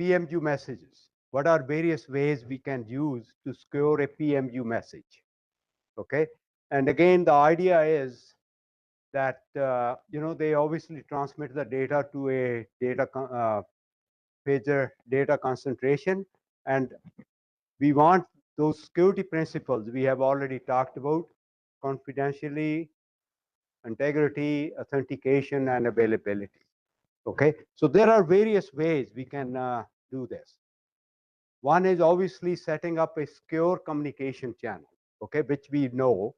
PMU messages. What are various ways we can use to secure a PMU message? Okay, and again, the idea is that they obviously transmit the data to a pager data concentration, and we want those security principles we have already talked about: confidentiality, integrity, authentication, and availability. Okay, so there are various ways we can do this. One is obviously setting up a secure communication channel, okay, which we know.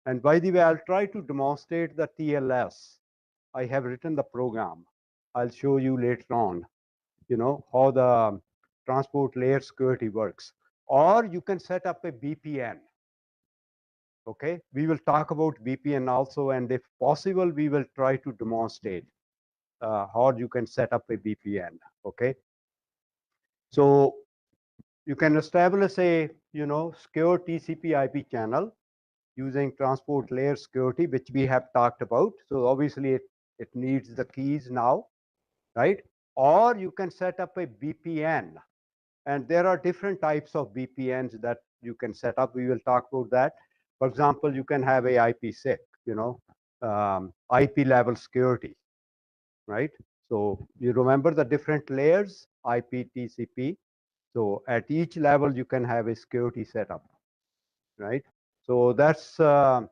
And by the way, I'll try to demonstrate the TLS. I have written the program. I'll show you later on, how the transport layer security works. Or you can set up a VPN. Okay, we will talk about VPN also, and if possible, we will try to demonstrate how you can set up a VPN. Okay, so you can establish a secure TCP/IP channel using transport layer security, which we have talked about. So obviously it needs the keys now, right? Or you can set up a VPN, and there are different types of VPNs that you can set up. We will talk about that. For example, you can have a IPsec, IP level security, right? So you remember the different layers, IP, TCP. So at each level, you can have a security setup, right? So that's you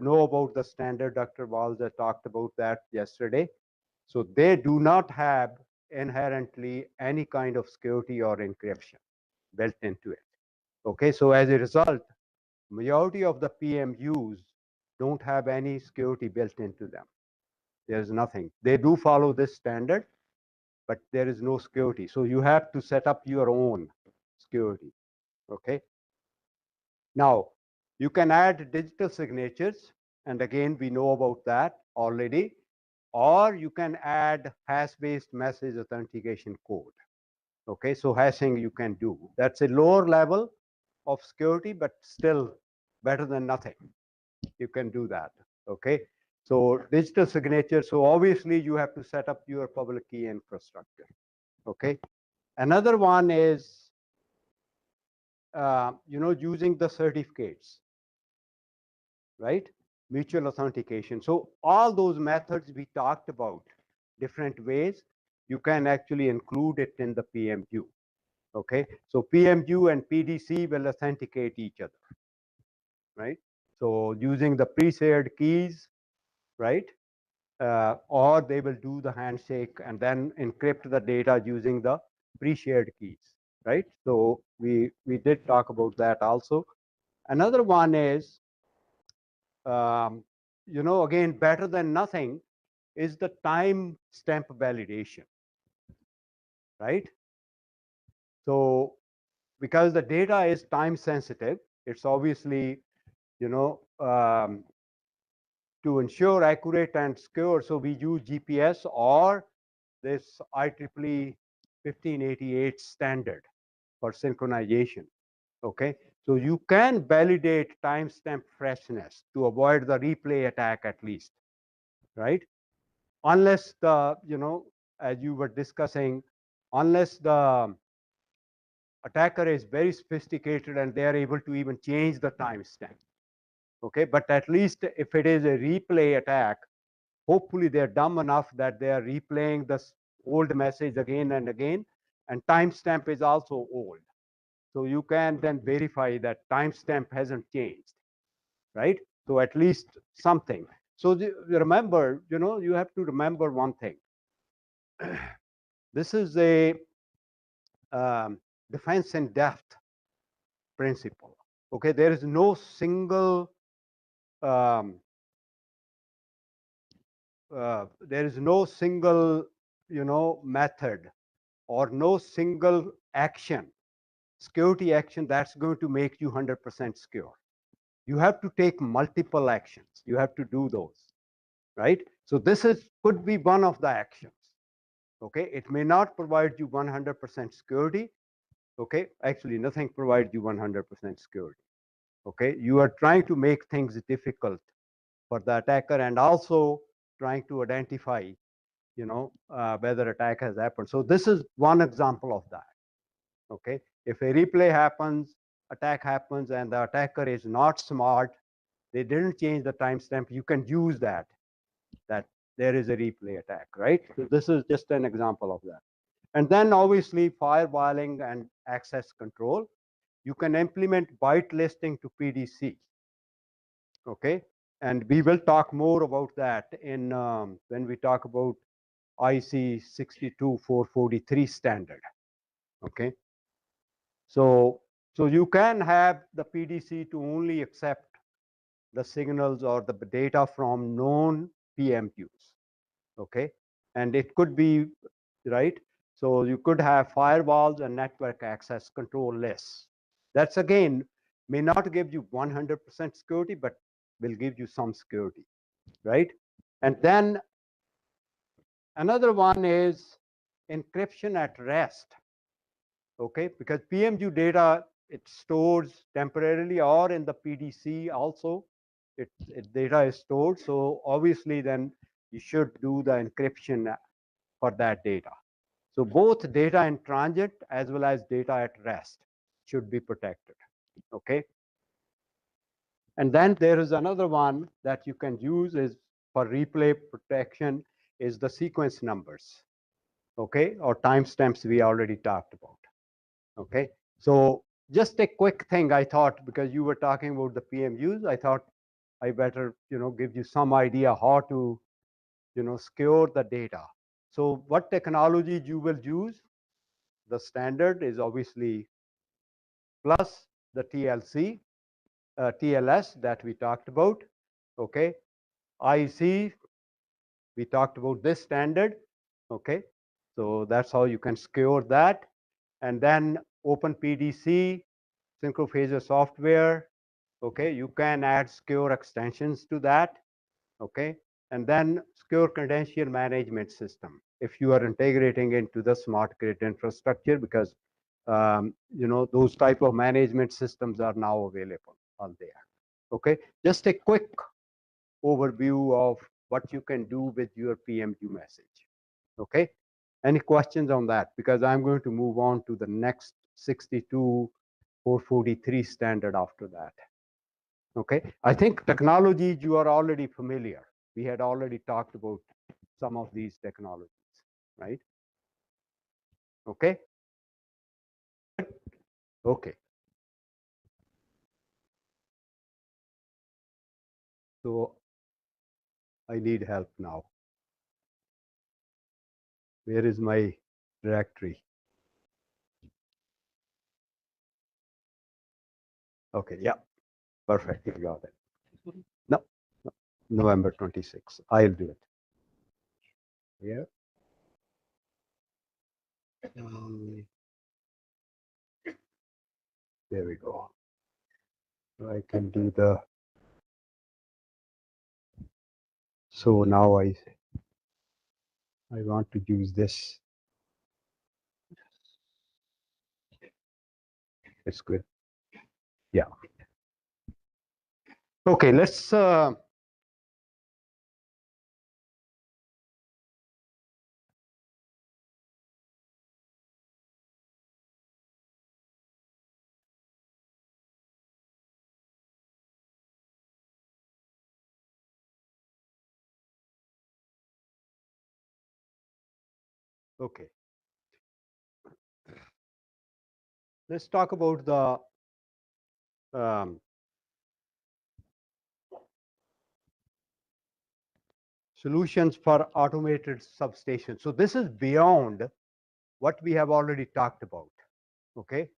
know about the standard. Dr. Bhalja talked about that yesterday. So they do not have inherently any kind of security or encryption built into it. Okay, so as a result, majority of the PMUs don't have any security built into them. There's nothing. They do follow this standard, but there is no security. So you have to set up your own security. Okay. Now, you can add digital signatures, and again, we know about that already, or you can add hash-based message authentication code. Okay, so hashing you can do. That's a lower level of security, but still better than nothing. You can do that. Okay, so digital signature. So obviously, you have to set up your public key infrastructure. Okay, another one is using the certificates, right? Mutual authentication. So all those methods we talked about, different ways, you can actually include it in the PMU. Okay, so PMU and PDC will authenticate each other, right? So using the pre-shared keys, right? Or they will do the handshake and then encrypt the data using the pre-shared keys, right? So we did talk about that also. Another one is, again, better than nothing is the time stamp validation, right? So because the data is time sensitive, it's obviously, to ensure accurate and secure. So we use GPS or this IEEE 1588 standard for synchronization. Okay, so you can validate timestamp freshness to avoid the replay attack at least, right? Unless the, as you were discussing, unless the attacker is very sophisticated and they are able to even change the timestamp. Okay, but at least if it is a replay attack, hopefully they're dumb enough that they are replaying this old message again and again, and timestamp is also old. So you can then verify that timestamp hasn't changed, right? So at least something. So remember, you have to remember one thing. This is a defense in depth principle. Okay, there is no single method or no single action, security action that's going to make you 100% secure. You have to take multiple actions. You have to do those, right? So this could be one of the actions. Okay, it may not provide you 100% security. Okay, actually nothing provides you 100% security. Okay, you are trying to make things difficult for the attacker and also trying to identify whether attack has happened. So this is one example of that. Okay, if a replay happens, attack happens, and the attacker is not smart, they didn't change the timestamp, you can use that there is a replay attack, right? So this is just an example of that. And then obviously firewalling and access control. You can implement byte listing to PDC. Okay, and we will talk more about that in when we talk about IC 62443 standard. Okay, so you can have the PDC to only accept the signals or the data from known PMQs. Okay, and it could be right. So you could have firewalls and network access control lists. That's again may not give you 100% security, but will give you some security, right? And then another one is encryption at rest. Okay, because PMU data, it stores temporarily or in the PDC also, it data is stored. So obviously then you should do the encryption for that data. So both data in transit as well as data at rest should be protected. Okay. And then there is another one that you can use is for replay protection is the sequence numbers. Okay, or timestamps we already talked about. Okay, so just a quick thing I thought, because you were talking about the PMUs, I thought I better give you some idea how to secure the data. So what technology you will use? The standard is obviously plus the TLC, TLS that we talked about. Okay, IC, we talked about this standard. Okay, so that's how you can secure that. And then OpenPDC, synchrophaser software. Okay, you can add secure extensions to that. Okay, and then secure credential management system if you are integrating into the smart grid infrastructure, because those type of management systems are now available on there. Okay, just a quick overview of what you can do with your PMU message. Okay, any questions on that? Because I'm going to move on to the next 62443 standard after that. Okay, I think technologies you are already familiar. We had already talked about some of these technologies, right? Okay. Okay. So I need help now. Where is my directory? Okay, yeah, perfect. You got it. No, no. November 26th. I'll do it. Yeah. There we go. I can do the. So now I want to use this. It's good. Yeah. Okay, let's okay. Let's talk about the solutions for automated substations. So this is beyond what we have already talked about. Okay,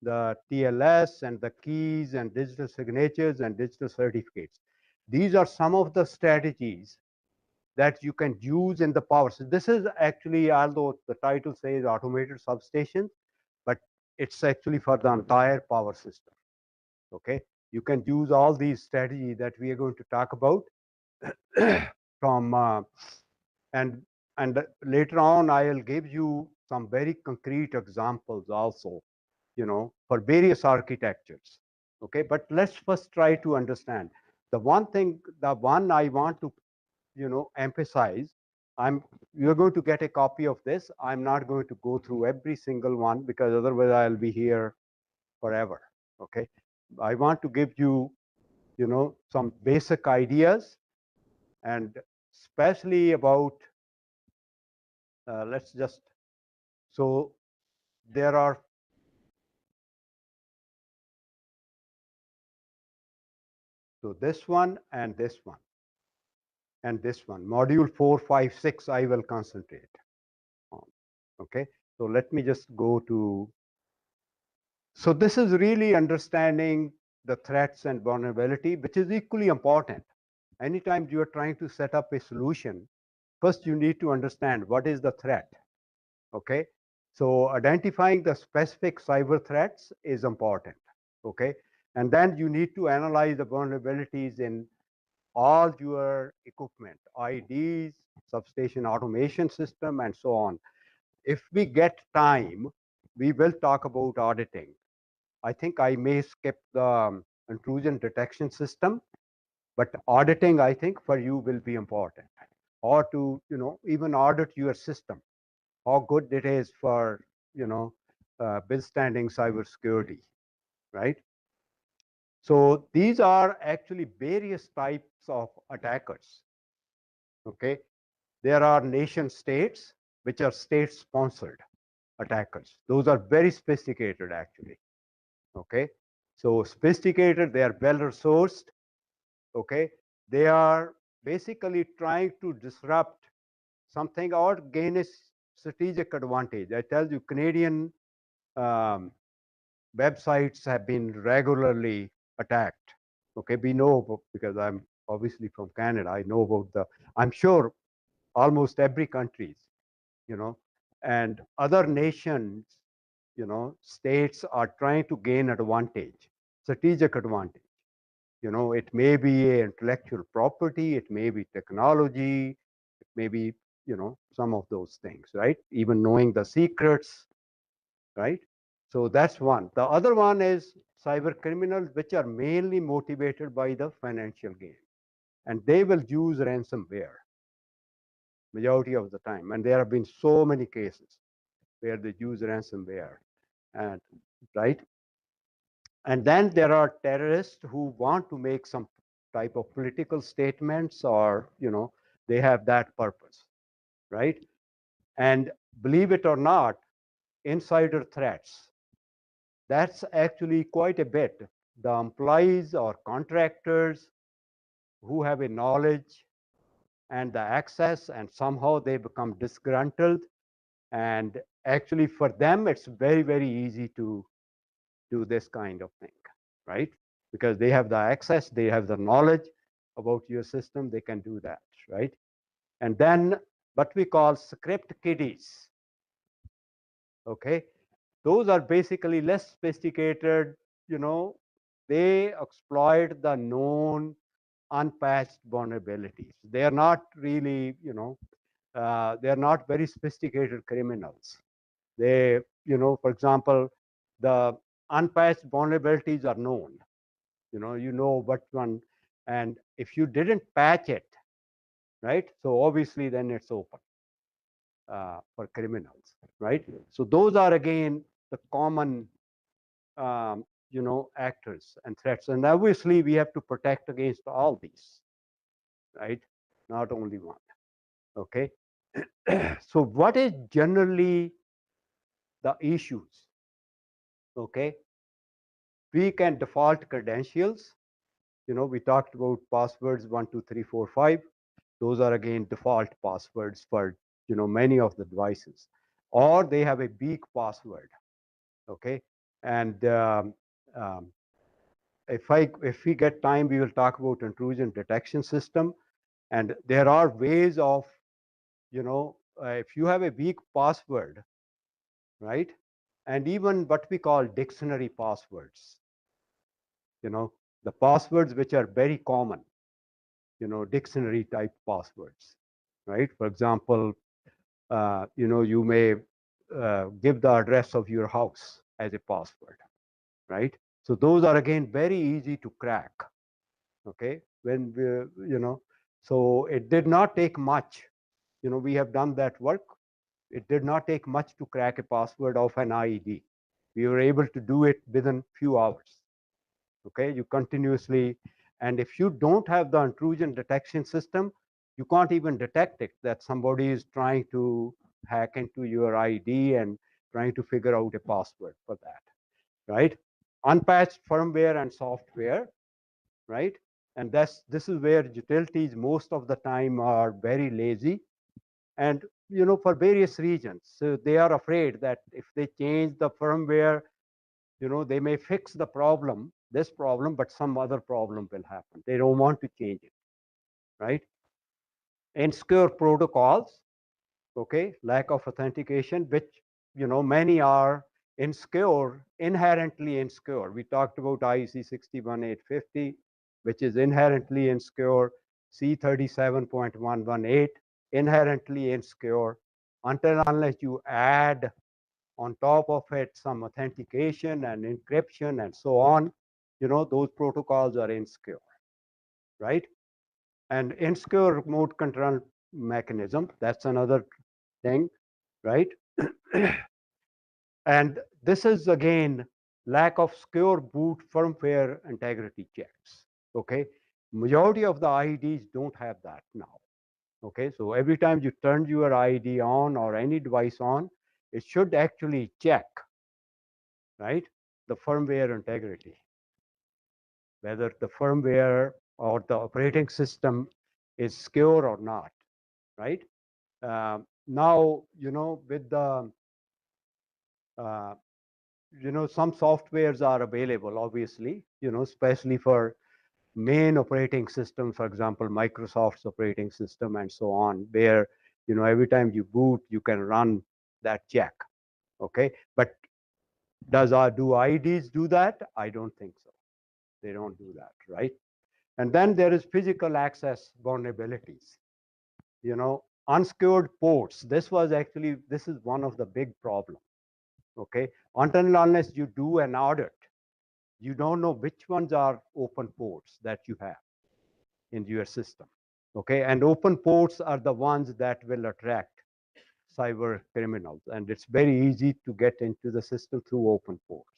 the TLS and the keys and digital signatures and digital certificates. These are some of the strategies that you can use in the power. So this is actually, although the title says automated substation, but it's actually for the entire power system. Okay, you can use all these strategies that we are going to talk about from and later on I'll give you some very concrete examples also, for various architectures. Okay, but let's first try to understand the one I want to emphasize you're going to get a copy of this. I'm not going to go through every single one because otherwise I'll be here forever. Okay. I want to give you, some basic ideas, and especially about, let's just, so there are, so this one and this one and this one, module 4, 5, 6, I will concentrate on. Okay. So let me just go to, so this is really understanding the threats and vulnerability, which is equally important. Anytime you are trying to set up a solution, first you need to understand what is the threat. Okay. So identifying the specific cyber threats is important. Okay. And then you need to analyze the vulnerabilities in all your equipment, IDs, substation automation system, and so on. If we get time, we will talk about auditing. I think I may skip the intrusion detection system, but auditing, I think, for you will be important. Or to, even audit your system, how good it is for, withstanding cybersecurity, right? So these are actually various types of attackers. Okay, there are nation states, which are state-sponsored attackers. Those are very sophisticated, actually. Okay, so sophisticated, they are well resourced. Okay, they are basically trying to disrupt something or gain a strategic advantage. I tell you, Canadian um, websites have been regularly attacked. Okay, we know because I'm obviously from Canada. I know about I'm sure almost every countries, you know, and other nations, states are trying to gain advantage, strategic advantage. It may be intellectual property, it may be technology, it may be, some of those things, right? Even knowing the secrets, right? So that's one. The other one is cyber criminals, which are mainly motivated by the financial gain. And they will use ransomware majority of the time. And there have been so many cases where they use ransomware. And right. And then there are terrorists who want to make some type of political statements, or, they have that purpose, right? And believe it or not, insider threats, that's actually quite a bit. The employees or contractors who have a knowledge and the access, and somehow they become disgruntled. And actually, for them, it's very, very easy to do this kind of thing, right? Because they have the access, they have the knowledge about your system, they can do that, right? And then what we call script kiddies, okay? Those are basically less sophisticated, they exploit the known unpatched vulnerabilities. They are not really, they are not very sophisticated criminals. They, for example, the unpatched vulnerabilities are known. You know what one, and if you didn't patch it, right? So obviously then it's open for criminals, right? So those are again the common, actors and threats, and obviously we have to protect against all these, right? Not only one. Okay. So what is generally the issues? Okay, we can default credentials. We talked about passwords 1, 2, 3, 4, 5. Those are again default passwords for many of the devices, or they have a weak password. Okay, and if we get time, we will talk about intrusion detection system, and there are ways of if you have a weak password, right, and even what we call dictionary passwords, the passwords which are very common, dictionary type passwords, right? For example, you may give the address of your house as a password, right? So those are again very easy to crack. Okay, when we, so it did not take much, we have done that work. It did not take much to crack a password of an IED. We were able to do it within few hours. Okay, you continuously, and if you don't have the intrusion detection system, you can't even detect it, that somebody is trying to hack into your ID and trying to figure out a password for that, right? Unpatched firmware and software, right? And this is where utilities most of the time are very lazy, and for various reasons. So they are afraid that if they change the firmware, they may fix the problem, this problem, but some other problem will happen. They don't want to change it, right? Insecure protocols, okay, lack of authentication, which many are insecure, inherently insecure. We talked about IEC 61850, which is inherently insecure, C37.118, inherently insecure, until unless you add on top of it some authentication and encryption and so on, those protocols are insecure, right? And insecure remote control mechanism, that's another thing, right? And this is again lack of secure boot firmware integrity checks. Okay, majority of the IEDs don't have that now. Okay, so every time you turn your IED on or any device on, it should actually check, right, the firmware integrity, whether the firmware or the operating system is secure or not, right? Now, with the uh, some softwares are available, obviously, especially for main operating system, for example, Microsoft's operating system and so on, where, every time you boot, you can run that check. Okay. But do IDs do that? I don't think so. They don't do that, right? And then there is physical access vulnerabilities. Unsecured ports. This is one of the big problems. Okay. Until and unless you do an audit, you don't know which ones are open ports that you have in your system. Okay, and open ports are the ones that will attract cyber criminals, and it's very easy to get into the system through open ports,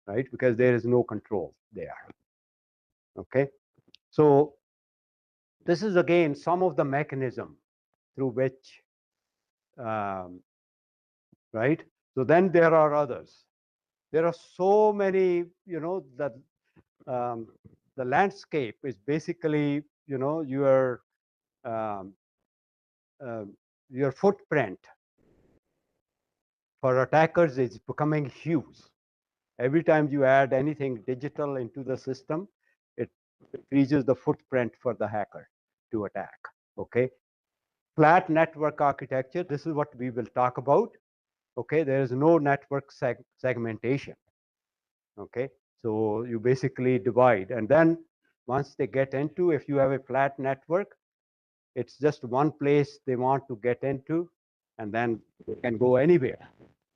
right? Because there is no control there. Okay, so this is again some of the mechanism through which, right? So then there are others. There are so many, that the landscape is basically, um, uh, your footprint for attackers is becoming huge. Every time you add anything digital into the system, it increases the footprint for the hacker to attack. Okay. Flat network architecture, this is what we will talk about. Okay, there is no network segmentation. Okay, so you basically divide, and then once they get into, if you have a flat network, it's just one place they want to get into, and then they can go anywhere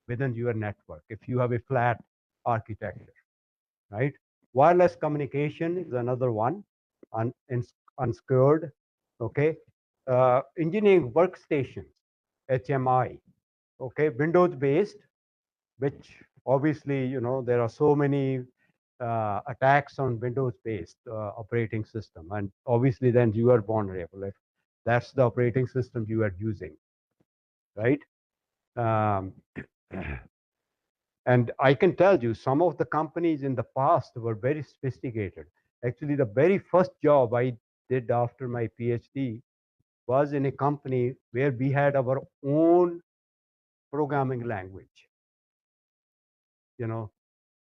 within your network if you have a flat architecture, right? Wireless communication is another one, unsecured. Okay, engineering workstations, HMI. Okay, Windows based, which obviously, there are so many attacks on Windows based operating system, and obviously then you are vulnerable if that's the operating system you are using, right? Um, and I can tell you, some of the companies in the past were very sophisticated. Actually, the very first job I did after my PhD was in a company where we had our own programming language,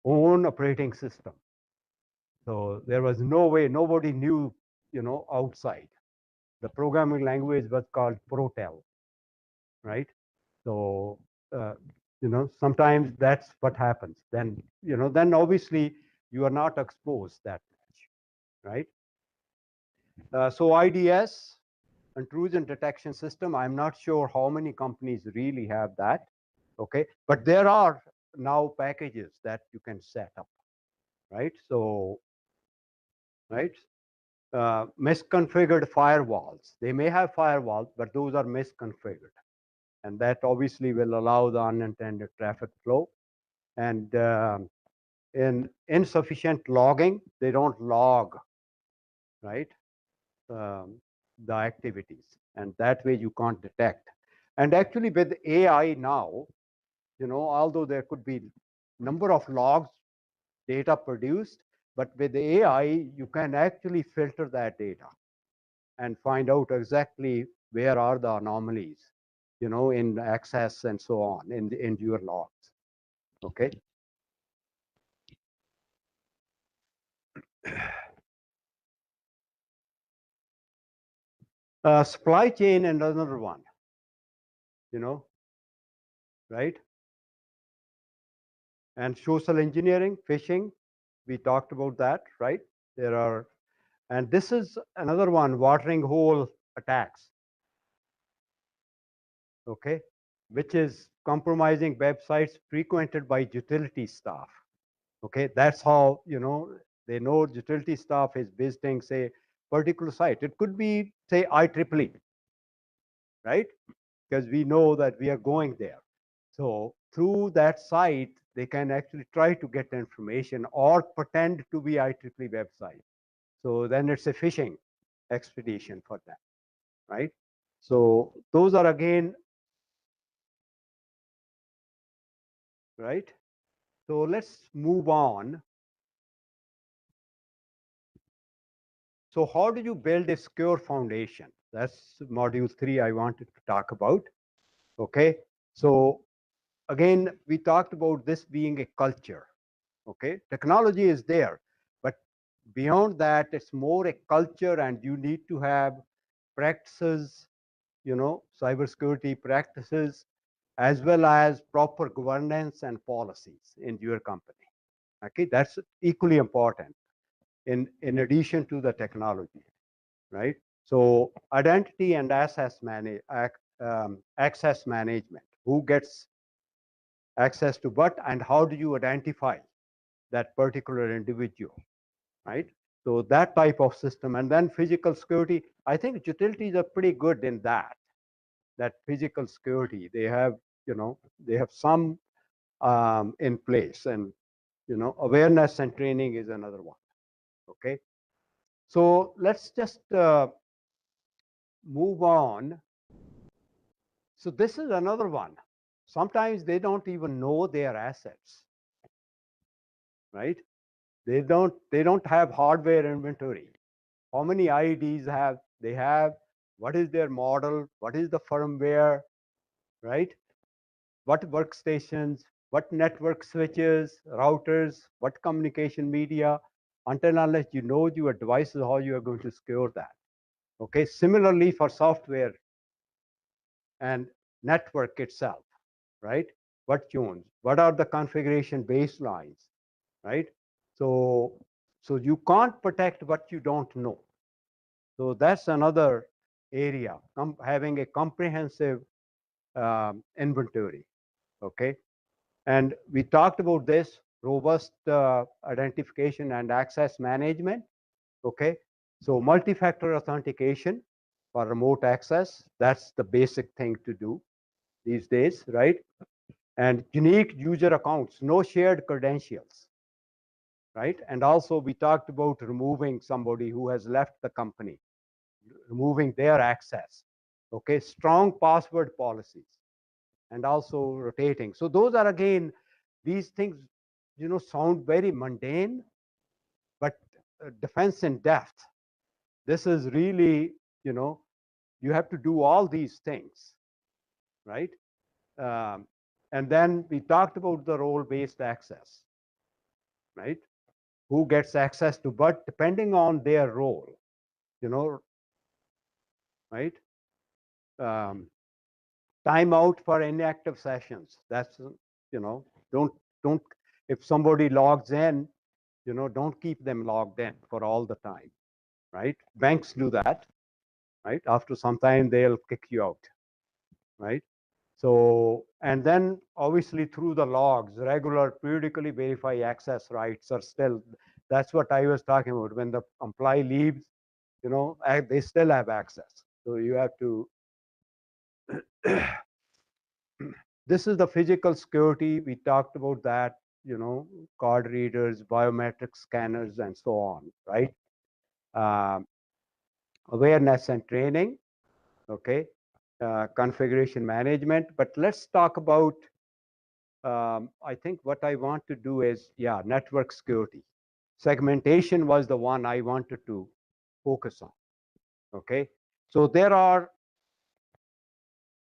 own operating system. So there was no way, nobody knew, outside. The programming language was called Protel, right? So, sometimes that's what happens. Then obviously you are not exposed that much, right? So IDS, intrusion detection system, I'm not sure how many companies really have that, okay? But there are now packages that you can set up, right? So, right? misconfigured firewalls. They may have firewalls, but those are misconfigured. And that obviously will allow the unintended traffic flow. And in insufficient logging, they don't log, right, the activities. And that way you can't detect. And actually with AI now, although there could be number of logs, data produced, but with AI, you can actually filter that data and find out exactly where are the anomalies, in access and so on in your logs. Okay. Supply chain and another one, right? And social engineering, phishing, we talked about that, right? There are, and this is another one, watering hole attacks, okay, which is compromising websites frequented by utility staff. Okay, that's how, they know utility staff is visiting, say, particular site. It could be, say, IEEE, right? Because we know that we are going there. So through that site, they can actually try to get information or pretend to be IEEE website. So then it's a phishing expedition for them, right? So those are again, right? So let's move on. So how do you build a secure foundation? That's module 3 I wanted to talk about. Okay. So again, we talked about this being a culture. Okay. Technology is there, but beyond that, it's more a culture, and you need to have practices, cybersecurity practices, as well as proper governance and policies in your company. Okay. That's equally important in addition to the technology, right? So identity and access management. Who gets access to what, and how do you identify that particular individual, right? So that type of system. And then physical security. I think utilities are pretty good in that physical security. They have, they have some in place, and awareness and training is another one. Okay. So let's just move on. So this is another one. Sometimes they don't even know their assets, right? They don't have hardware inventory. How many IEDs have they have? What is their model? What is the firmware, right? What workstations? What network switches, routers? What communication media? Until unless you know your devices, how you are going to secure that. Okay. Similarly for software and network itself, right? What tunes? What are the configuration baselines, right? So, so you can't protect what you don't know. So that's another area, having a comprehensive inventory, okay? And we talked about this, robust identification and access management, okay? So multi-factor authentication for remote access, that's the basic thing to do these days, right? And unique user accounts, no shared credentials, right? And also we talked about removing somebody who has left the company, removing their access, okay? Strong password policies, and also rotating. So those are, again, these things, sound very mundane, but defense in depth. This is really, you have to do all these things, right? Um, and then we talked about the role-based access, right? Who gets access to, but depending on their role, right? Um, Timeout for inactive sessions. That's, don't, don't, if somebody logs in, don't keep them logged in for all the time, right? Banks do that, right? After some time, they'll kick you out, right? So, and then obviously through the logs, regular periodically verify access rights are still, that's what I was talking about. When the employee leaves, they still have access. So you have to, this is the physical security. We talked about that, card readers, biometric scanners, and so on, right? Um, Awareness and training, okay? Configuration management. But let's talk about, I think what I want to do is, yeah, network security. Segmentation was the one I wanted to focus on, okay? So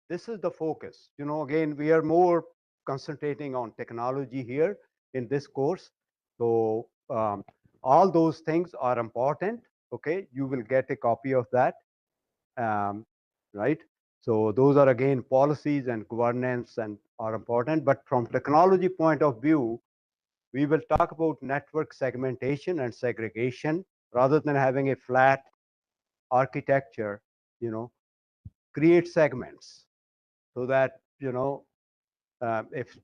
this is the focus. Again, we are more concentrating on technology here in this course. So all those things are important, okay? You will get a copy of that, um, right? So those are again policies and governance and are important. But from technology point of view, we will talk about network segmentation and segregation rather than having a flat architecture, create segments so that, if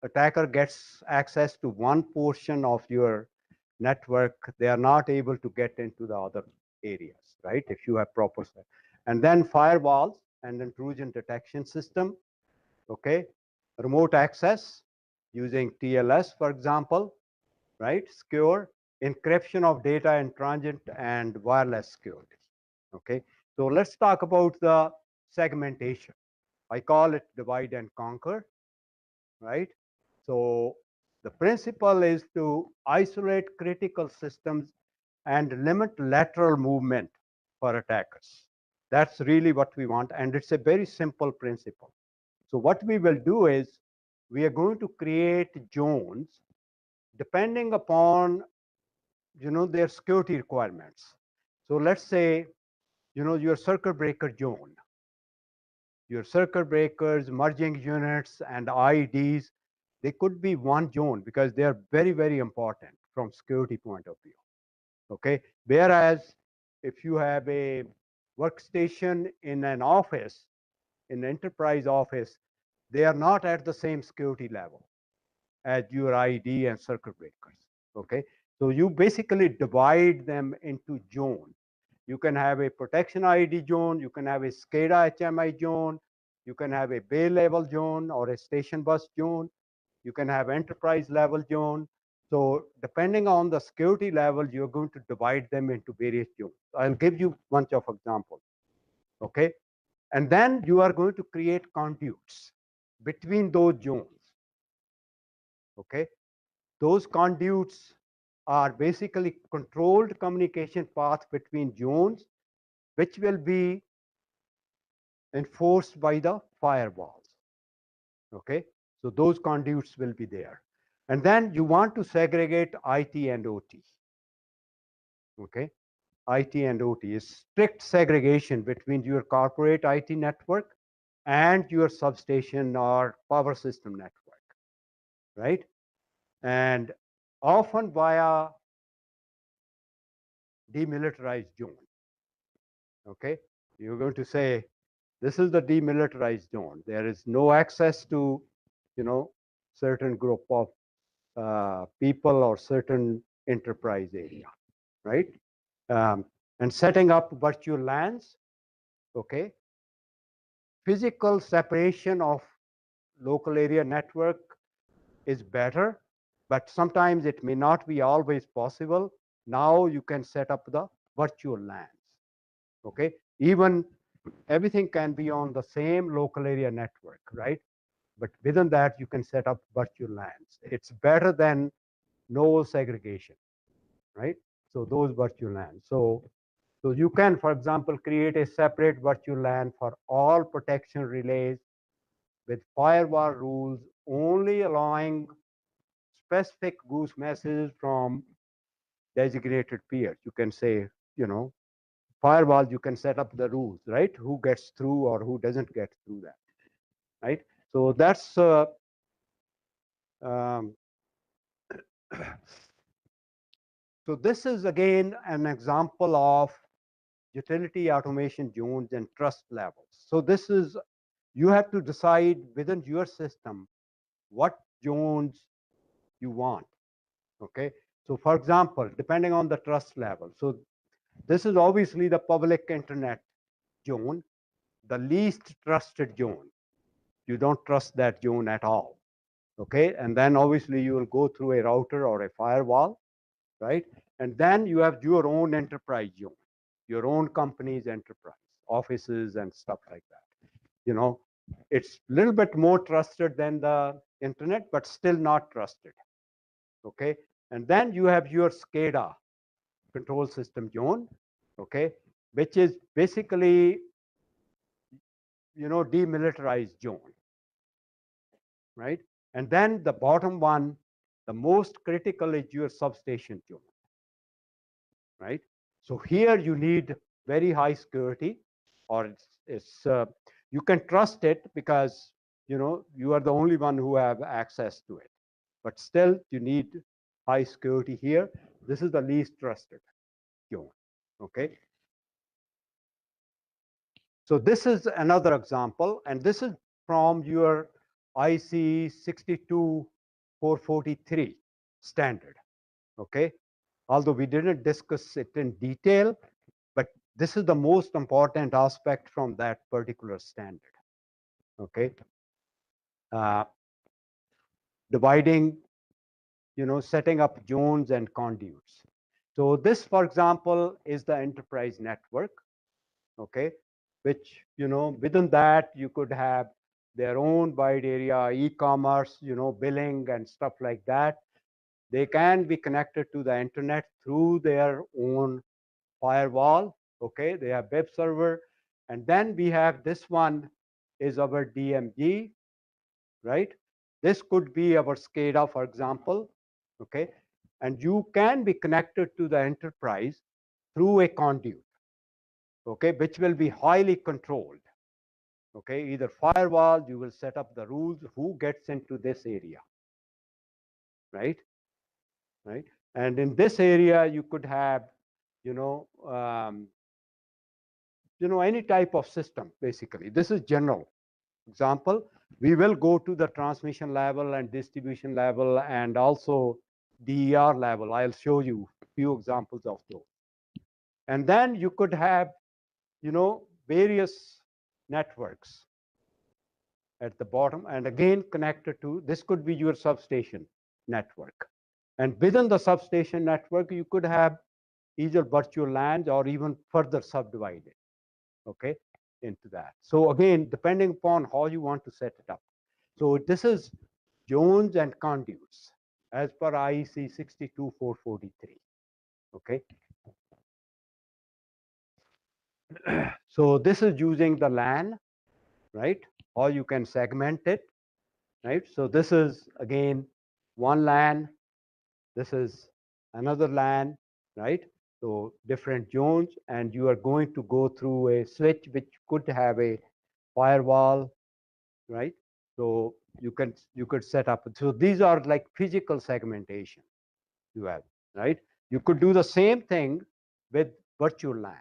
attacker gets access to one portion of your network, they are not able to get into the other areas, right? If you have proper set. And then firewalls and intrusion detection system, okay? Remote access using TLS, for example, right? Secure encryption of data in transit and wireless security, okay? So let's talk about the segmentation. I call it divide and conquer, right? So the principle is to isolate critical systems and limit lateral movement for attackers. That's really what we want, and it's a very simple principle. So what we will do is we are going to create zones depending upon their security requirements. So let's say your circuit breaker zone, your circuit breakers, merging units, and IEDs, they could be one zone because they are very, very important from security point of view. Okay. Whereas if you have a workstation in an office, in an enterprise office, they are not at the same security level as your ID and circuit breakers. Okay. So you basically divide them into zones. You can have a protection ID zone, you can have a SCADA HMI zone, you can have a bay level zone or a station bus zone, you can have enterprise level zone. So depending on the security level, you're going to divide them into various zones. I'll give you a bunch of examples, okay? And then you are going to create conduits between those zones, okay? Those conduits are basically controlled communication path between zones, which will be enforced by the firewalls, okay? So those conduits will be there. And then you want to segregate IT and OT, okay? IT and OT is strict segregation between your corporate IT network and your substation or power system network, right? And often via demilitarized zone, okay? You're going to say, this is the demilitarized zone. There is no access to, certain group of people or certain enterprise area, right? And setting up virtual LANs, okay? Physical separation of local area network is better, but sometimes it may not be always possible. Now you can set up the virtual LANs, okay? Even everything can be on the same local area network, right? But within that, you can set up virtual LANs. It's better than no segregation, right? So those virtual LANs. So you can, for example, create a separate virtual LAN for all protection relays with firewall rules, only allowing specific goose messages from designated peers. You can say, firewall, you can set up the rules, right? Who gets through or who doesn't get through that, right? So that's um, so this is again an example of utility automation zones and trust levels. So this is, you have to decide within your system what zones you want, okay? So for example, depending on the trust level, so This is obviously the public internet zone, the least trusted zone. You don't trust that zone at all. Okay, and then obviously you will go through a router or a firewall, right? And then you have your own enterprise zone, your own company's enterprise, offices and stuff like that. It's a little bit more trusted than the internet, but still not trusted. Okay, and then you have your SCADA, control system zone, okay, which is basically, demilitarized zone, right? And then the bottom one, the most critical is your substation zone, right? So here you need very high security, or you can trust it because you are the only one who have access to it. But still, you need high security here. This is the least trusted zone. Okay. So this is another example, and this is from your IC 62443 standard. Okay. Although we didn't discuss it in detail, but this is the most important aspect from that particular standard. Okay. Uh, Dividing, setting up zones and conduits. So this, for example, is the enterprise network. Okay, which within that you could have their own wide area, e-commerce, billing and stuff like that. They can be connected to the internet through their own firewall. Okay, they have web server, and then we have this one is our DMG, right? This could be our SCADA, for example. Okay, and you can be connected to the enterprise through a conduit, okay, which will be highly controlled. Okay, either firewall, you will set up the rules, who gets into this area, right? Right. And in this area, you could have, any type of system, basically. This is general example. We will go to the transmission level and distribution level and also DER level. I'll show you a few examples of those. And then you could have, various networks at the bottom, and again connected to, this could be your substation network. And within the substation network, you could have either virtual LANs or even further subdivided, okay, into that. So again, depending upon how you want to set it up. So this is zones and conduits as per IEC 62443, okay. So this is using the LAN, right? Or you can segment it, right? So this is again one LAN, this is another LAN, right? So different zones, and you are going to go through a switch which could have a firewall, right? So you could set up. So these are like physical segmentation you have, right? You could do the same thing with virtual LANs.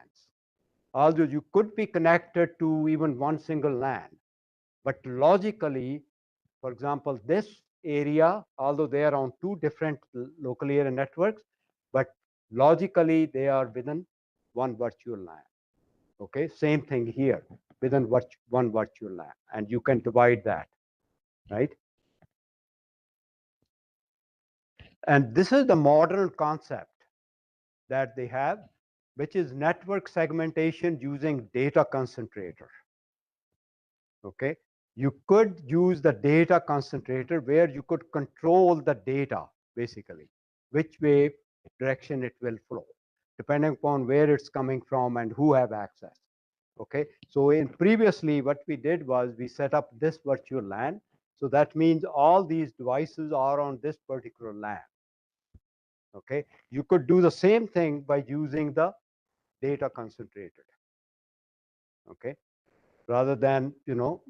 Although you could be connected to even one single LAN, but logically, for example, this area, although they are on two different local area networks, but logically they are within one virtual LAN. Okay, same thing here, within one virtual LAN, and you can divide that, right? And this is the modern concept that they have, which is network segmentation using data concentrator. Okay, you could use the data concentrator where you could control the data, basically, which way direction it will flow, depending upon where it's coming from and who have access. Okay, so in previously what we did was we set up this virtual LAN. So that means all these devices are on this particular LAN. Okay, you could do the same thing by using the data concentrator. Okay, rather than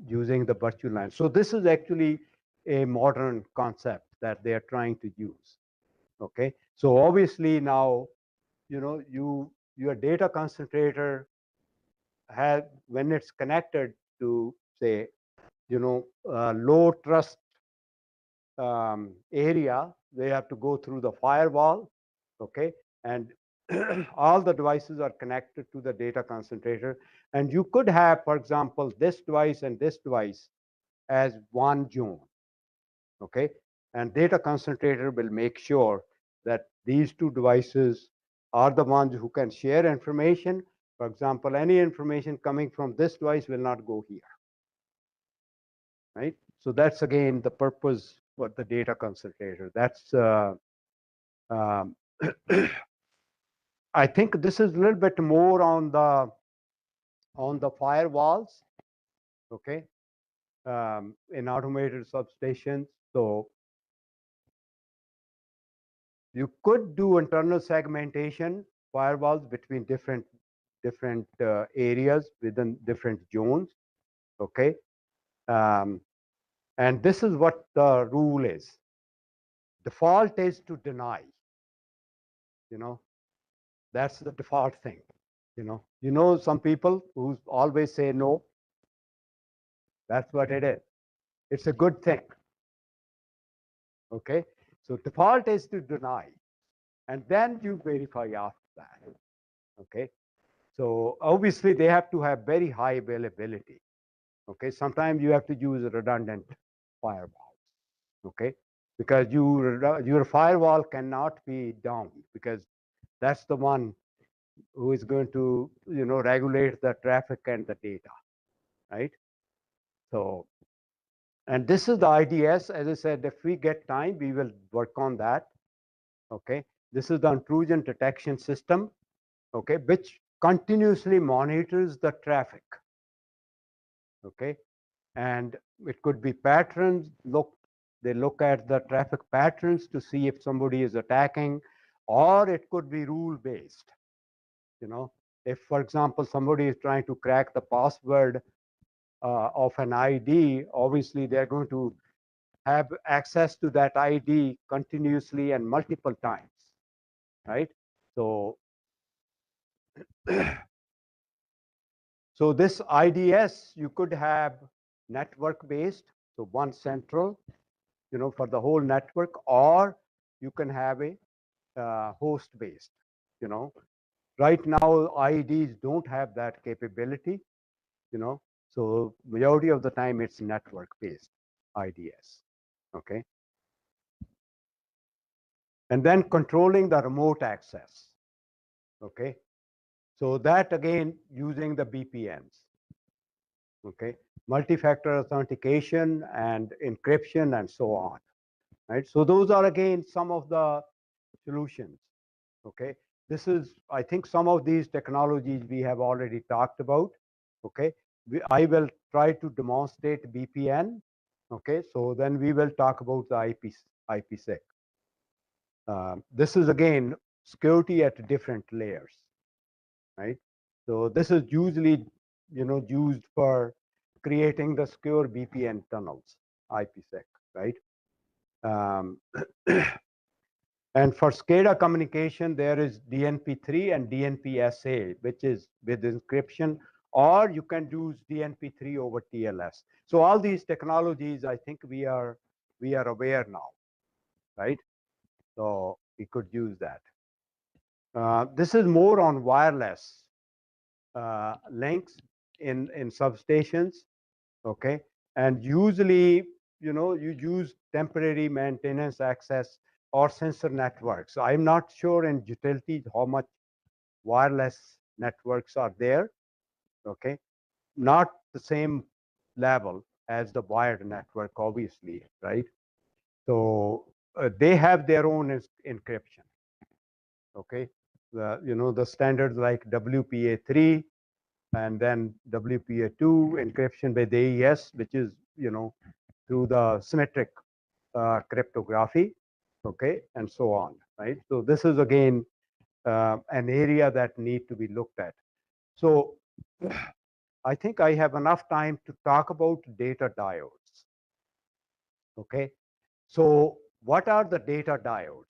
using the virtual LAN. So this is actually a modern concept that they are trying to use. Okay, so obviously now your data concentrator has, when it's connected to say low trust area, they have to go through the firewall. Okay, and all the devices are connected to the data concentrator. And you could have, for example, this device and this device as one zone, okay? And data concentrator will make sure that these two devices are the ones who can share information. For example, any information coming from this device will not go here, right? So that's again the purpose for the data concentrator. That's um, I think this is a little bit more on the firewalls, okay, in automated substations. So you could do internal segmentation firewalls between different areas within different zones, okay. Um, and this is what the rule is. Default is to deny, you know, that's the default thing, some people who always say no. That's what it is. It's a good thing, okay. So default is to deny, and then you verify after that, okay. So obviously they have to have very high availability, okay. Sometimes you have to use a redundant firewall, okay, because your firewall cannot be down, because that's the one who is going to regulate the traffic and the data, right? So, and this is the IDS. As I said, if we get time, we will work on that, okay. This is the intrusion detection system, okay, which continuously monitors the traffic, okay. And it could be patterns. They look at the traffic patterns to see if somebody is attacking, or it could be rule based. If, for example, somebody is trying to crack the password of an ID, obviously they're going to have access to that ID continuously and multiple times, right? So, so this IDS, you could have network based, so one central, for the whole network, or you can have a host based, Right now, IEDs don't have that capability, so majority of the time it's network based IDS, okay? And then controlling the remote access, okay? So that again, using the BPNs, okay? Multi-factor authentication and encryption and so on, right? So those are again some of the solutions, okay? This is, I think some of these technologies we have already talked about, okay? I will try to demonstrate BPN, okay? So then we will talk about the IPsec. This is again security at different layers, right? So this is usually, used for creating the secure VPN tunnels, IPsec, right? Um, and for SCADA communication, there is DNP3 and DNP-SA, which is with encryption, or you can use DNP3 over TLS. So all these technologies, I think we are aware now, right? So we could use that. This is more on wireless links in substations, okay? And usually, you use temporary maintenance access or sensor networks. So I'm not sure in utilities how much wireless networks are there, okay? Not the same level as the wired network, obviously, right? So they have their own encryption, okay? The standards like WPA3 and then WPA2 encryption by the AES, which is, through the symmetric cryptography, okay, and so on, right? So this is again an area that need to be looked at. So I think I have enough time to talk about data diodes, okay? So what are the data diodes?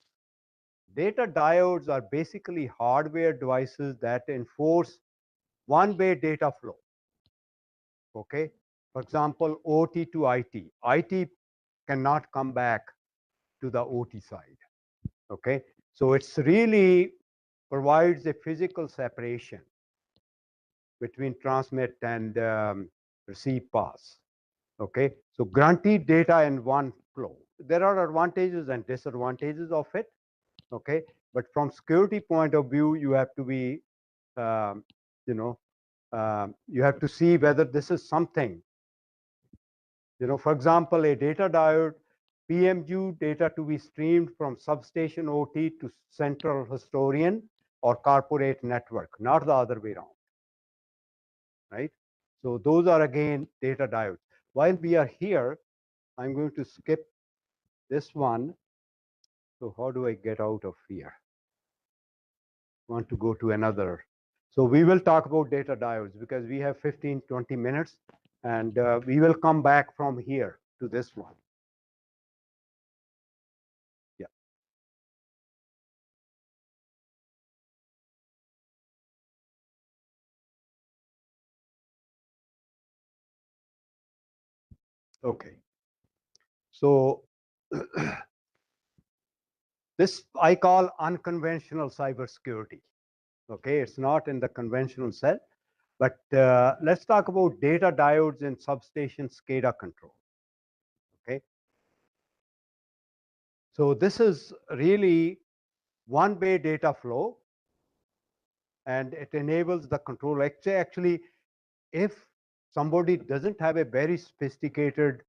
Data diodes are basically hardware devices that enforce one-way data flow, okay? For example, OT to IT. IT cannot come back to the OT side, okay? So it's really provides a physical separation between transmit and receive pass. Okay, so guaranteed data in one flow. There are advantages and disadvantages of it. Okay, but from security point of view, you have to be, um, you know, you have to see whether this is something. For example, a data diode, PMU data to be streamed from substation OT to central historian or corporate network, not the other way around, right? So those are again data diodes. While we are here, I'm going to skip this one. So how do I get out of here? Want to go to another. So we will talk about data diodes because we have 15, 20 minutes, and we will come back from here to this one. Yeah. Okay. So this I call unconventional cybersecurity. Okay, it's not in the conventional set, but let's talk about data diodes in substation SCADA control. Okay, so this is really one-way data flow, and it enables the control. Actually, if somebody doesn't have a very sophisticated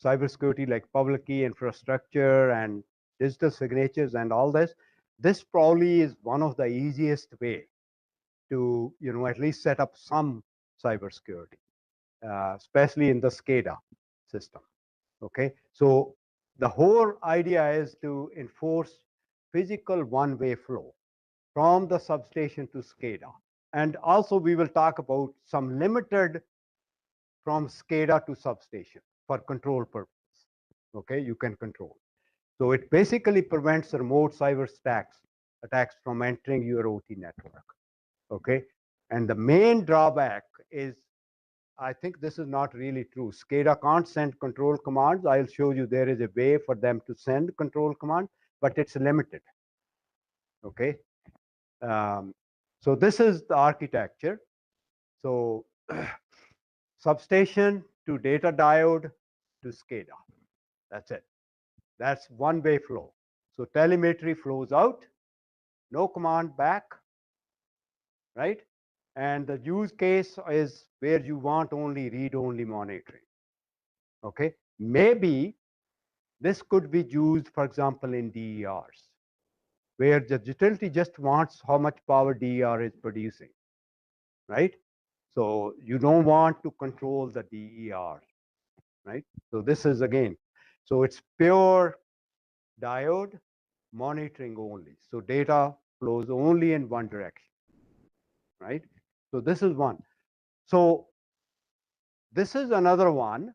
cybersecurity like public key infrastructure and digital signatures and all this, this probably is one of the easiest way to at least set up some cybersecurity, especially in the SCADA system. Okay, so the whole idea is to enforce physical one-way flow from the substation to SCADA. And also we will talk about some limited from SCADA to substation for control purpose. Okay, you can control. So it basically prevents remote cyber attacks from entering your OT network. Okay, and the main drawback is, I think this is not really true. SCADA can't send control commands. I'll show you there is a way for them to send control command, but it's limited. Okay, so this is the architecture. So substation to data diode to SCADA. That's it. That's one-way flow. So telemetry flows out, no command back, right? And the use case is where you want only read-only monitoring. Okay, maybe this could be used, for example, in DERs, where the utility just wants how much power DER is producing, right? So you don't want to control the DER, right? So this is again, so it's pure diode monitoring only. So data flows only in one direction, right? So this is one. So this is another one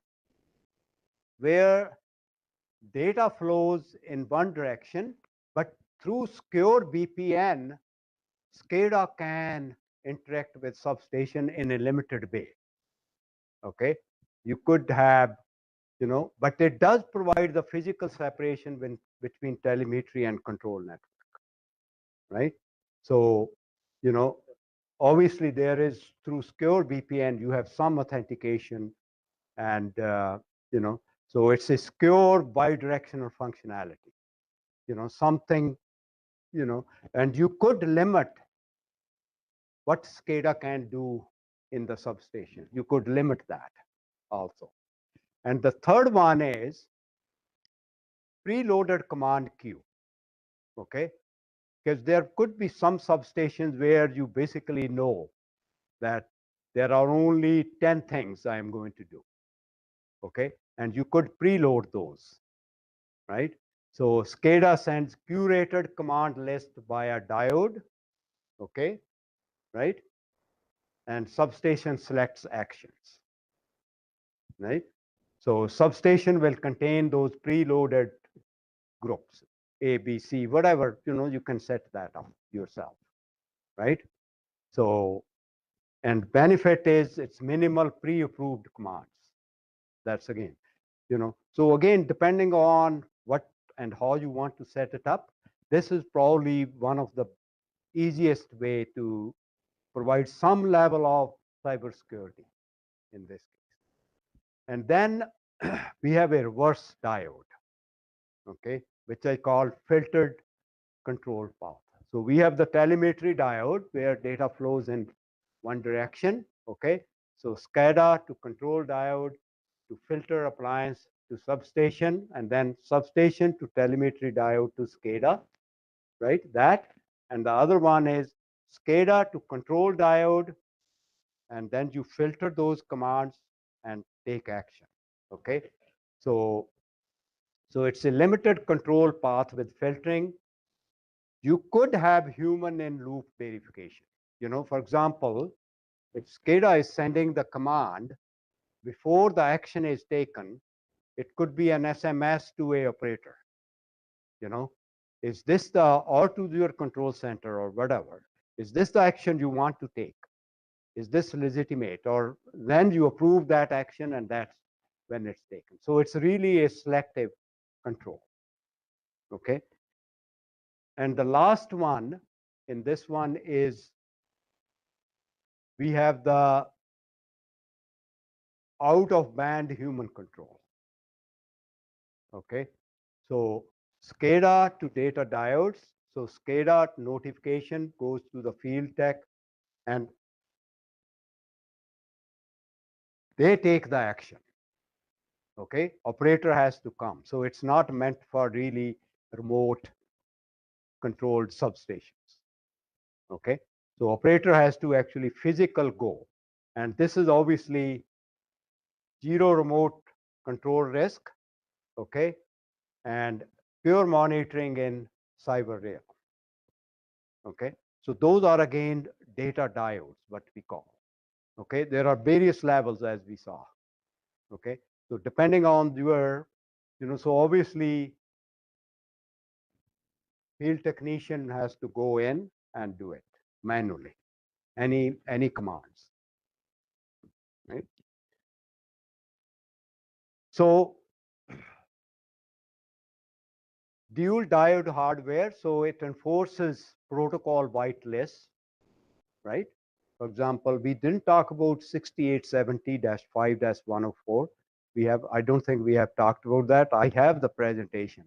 where data flows in one direction, but through secure VPN, SCADA can interact with substation in a limited way. Okay, you could have, but it does provide the physical separation between telemetry and control network, right? So, obviously there is through secure VPN, you have some authentication and, so it's a secure bidirectional functionality, something, and you could limit what SCADA can do in the substation. You could limit that also. And the third one is preloaded command queue, okay? Because there could be some substations where you basically know that there are only 10 things I am going to do, okay? And you could preload those, right? So SCADA sends curated command list via diode, okay, right? And substation selects actions, right? So substation will contain those preloaded groups, A, B, C, whatever, you can set that up yourself, right? So, and benefit is it's minimal pre-approved commands. That's again, so again, depending on what and how you want to set it up, this is probably one of the easiest way to provide some level of cybersecurity in this case. And then we have a reverse diode, okay, which I call filtered control path. So we have the telemetry diode where data flows in one direction, okay. So SCADA to control diode to filter appliance to substation, and then substation to telemetry diode to SCADA, right? That. And the other one is SCADA to control diode, and then you filter those commands and take action, okay? So it's a limited control path with filtering. You could have human in loop verification. For example, if SCADA is sending the command before the action is taken, it could be an SMS to a operator. Is this or to your control center or whatever? Is this the action you want to take? Is this legitimate? Or then you approve that action, and that's when it's taken. So it's really a selective control. Okay. And the last one in this one is we have the out of band human control. Okay. So SCADA to data diodes. So SCADA notification goes to the field tech, and they take the action. Okay. Operator has to come. So it's not meant for really remote controlled substations. Okay. So operator has to actually physical go. And this is obviously zero remote control risk. Okay. And pure monitoring in cyber rail. Okay. So those are again data diodes, what we call. Okay. There are various levels as we saw. Okay. So depending on your, so obviously field technician has to go in and do it manually, any commands, right? So dual diode hardware, so it enforces protocol white lists, right? For example, we didn't talk about 6870-5-104. I don't think we have talked about that. I have the presentation,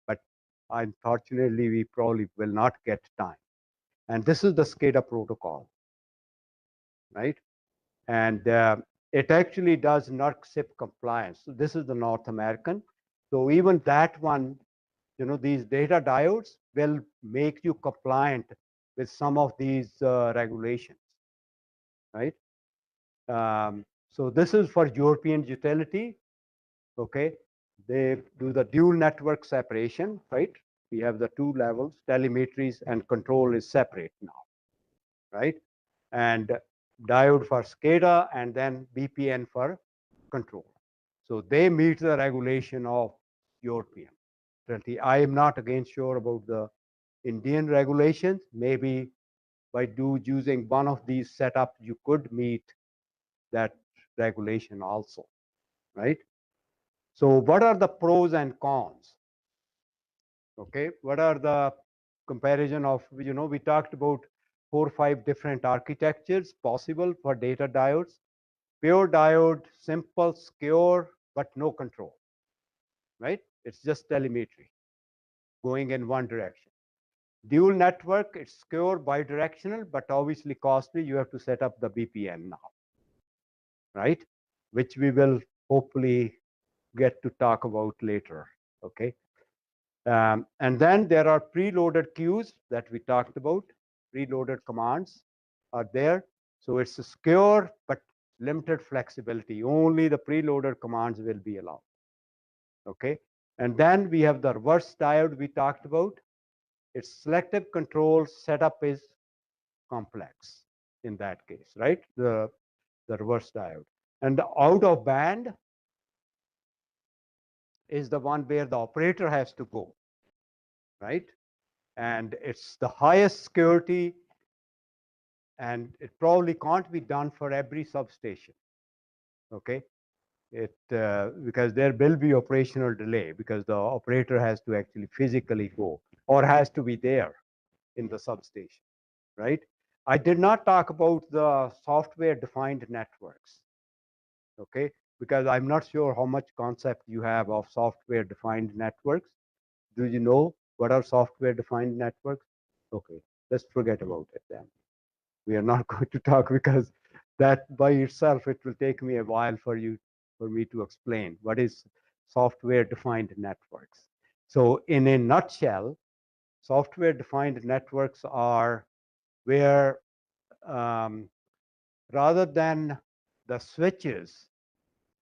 but unfortunately, we probably will not get time. And this is the SCADA protocol, right? And it actually does NERC SIP compliance. So this is the North American. So even that one, these data diodes will make you compliant with some of these regulations, right? So this is for European utility, okay? They do the dual network separation, right? We have the two levels, telemetries and control is separate now, right? And diode for SCADA, and then BPN for control. So they meet the regulation of European. I am not again sure about the Indian regulations. Maybe by using one of these setups, you could meet that regulation also, right? So what are the pros and cons? Okay, what are the comparison of, we talked about 4 or 5 different architectures possible for data diodes. Pure diode, simple, secure, but no control, right? It's just telemetry going in one direction. Dual network, it's secure, bidirectional, but obviously costly. You have to set up the BPN now, right? Which we will hopefully get to talk about later, okay? And then there are preloaded queues that we talked about. Preloaded commands are there. So it's secure, but limited flexibility. Only the preloaded commands will be allowed. Okay. And then we have the reverse diode we talked about. Its selective control setup is complex in that case, right? The reverse diode. And the out of band is the one where the operator has to go, right? And it's the highest security, and it probably can't be done for every substation. Okay. Because there will be operational delay because the operator has to actually physically go or has to be there in the substation. right? I did not talk about the software-defined networks, okay? Because I'm not sure how much concept you have of software-defined networks. Do you know what are software-defined networks? Okay, let's forget about it then. We are not going to talk because that by itself, it will take me a while for me to explain what is software-defined networks. So in a nutshell, software-defined networks are where rather than the switches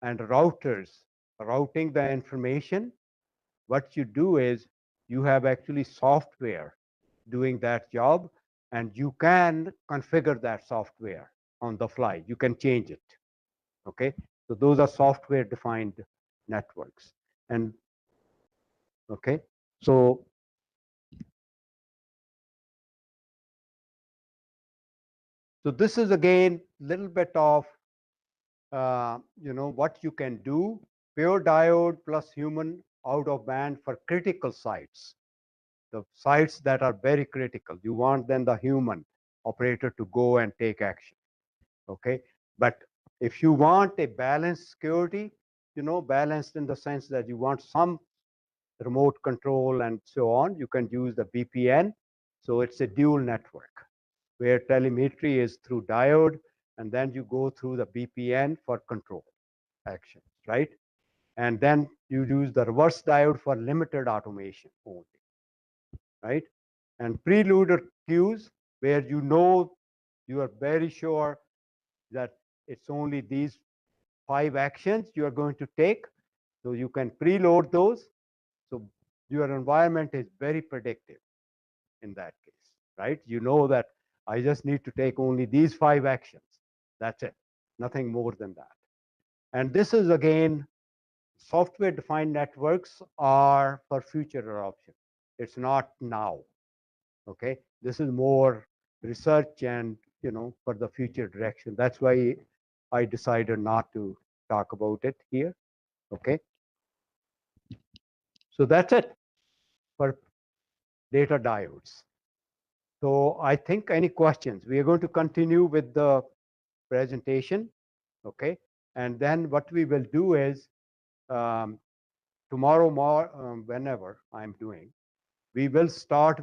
and routers routing the information, what you do is you have actually software doing that job, and you can configure that software on the fly. You can change it. Okay, so those are software defined networks. And okay, so this is again a little bit of what you can do. Pure diode plus human out of band for critical sites, the sites that are very critical. You want then the human operator to go and take action. Okay, but if you want a balanced security, balanced in the sense that you want some remote control and so on, you can use the VPN. So it's a dual network where telemetry is through diode, and then you go through the VPN for control actions, right? And then you use the reverse diode for limited automation only, right? And preloaded queues, where you are very sure that it's only these 5 actions you are going to take. So you can preload those. So your environment is very predictive in that case, right? You know that I just need to take only these 5 actions. That's it, nothing more than that. And this is again, software-defined networks are for future adoption. It's not now, okay? This is more research and, for the future direction. That's why I decided not to talk about it here, okay? So that's it for data diodes. So I think any questions? We are going to continue with the presentation, okay? And then what we will do is tomorrow, whenever I'm doing, we will start